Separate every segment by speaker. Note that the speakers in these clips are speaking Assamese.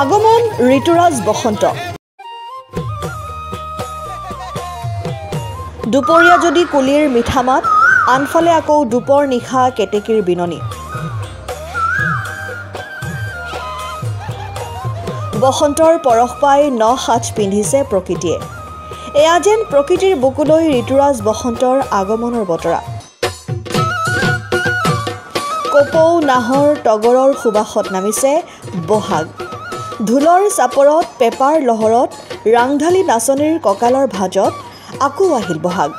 Speaker 1: আগমন ঋতুৰাজ বসন্ত দুপৰীয়া যদি কুলিৰ মিঠা মাত আনফালে আকৌ দুপৰ নিশা কেতেকীৰ বিননি বসন্তৰ পৰশ পাই ন সাজ পিন্ধিছে প্ৰকৃতিয়ে এয়া যেন প্ৰকৃতিৰ বুকুলৈ ঋতুৰাজ বসন্তৰ আগমনৰ বতৰা কপৌ নাহৰ তগৰৰ সুবাসত নামিছে বহাগ ঢোলৰ চাপৰত পেপাৰ লহৰত ৰাংঢালি নাচনীৰ কঁকালৰ ভাজত আকৌ আহিল বহাগ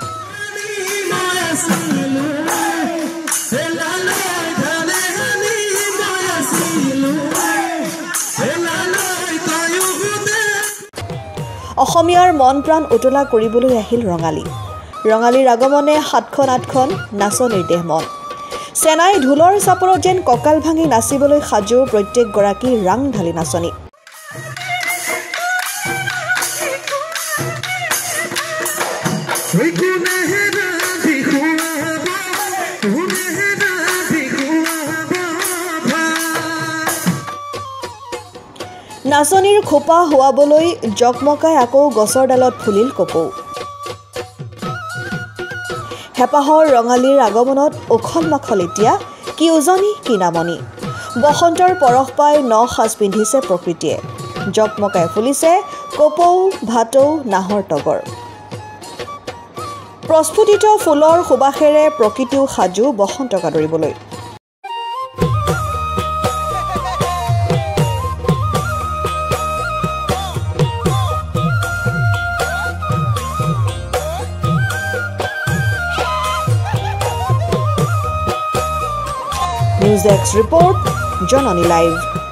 Speaker 1: অসমীয়াৰ মন প্ৰাণ উতলা কৰিবলৈ আহিল ৰঙালীৰ আগমনে ৭খন-৮খন নাচনীৰ দেহ মন সেনাই ঢোলৰ চাপৰত যেন কঁকাল ভাঙি নাচিবলৈ সাজু প্ৰত্যেকগৰাকী ৰাংঢালি নাচনী নাচনীৰ খোপা হোৱাবলৈ জকমকাই আকৌ গছৰ ডালত ফুলিল কপৌ হেপাহৰ ৰঙালীৰ আগমনত উখল মাখল এতিয়া কি উজনি কি নামনি বসন্তৰ পৰশ পাই ন সাজ পিন্ধিছে প্ৰকৃতিয়ে জকমকাই ফুলিছে কপৌ ভাটৌ নাহৰ তগৰ প্ৰস্ফুটিত ফুলৰ সুবাসেৰে প্ৰকৃতিও সাজু বসন্তক আদৰিবলৈ News Desk report, Jonani Live.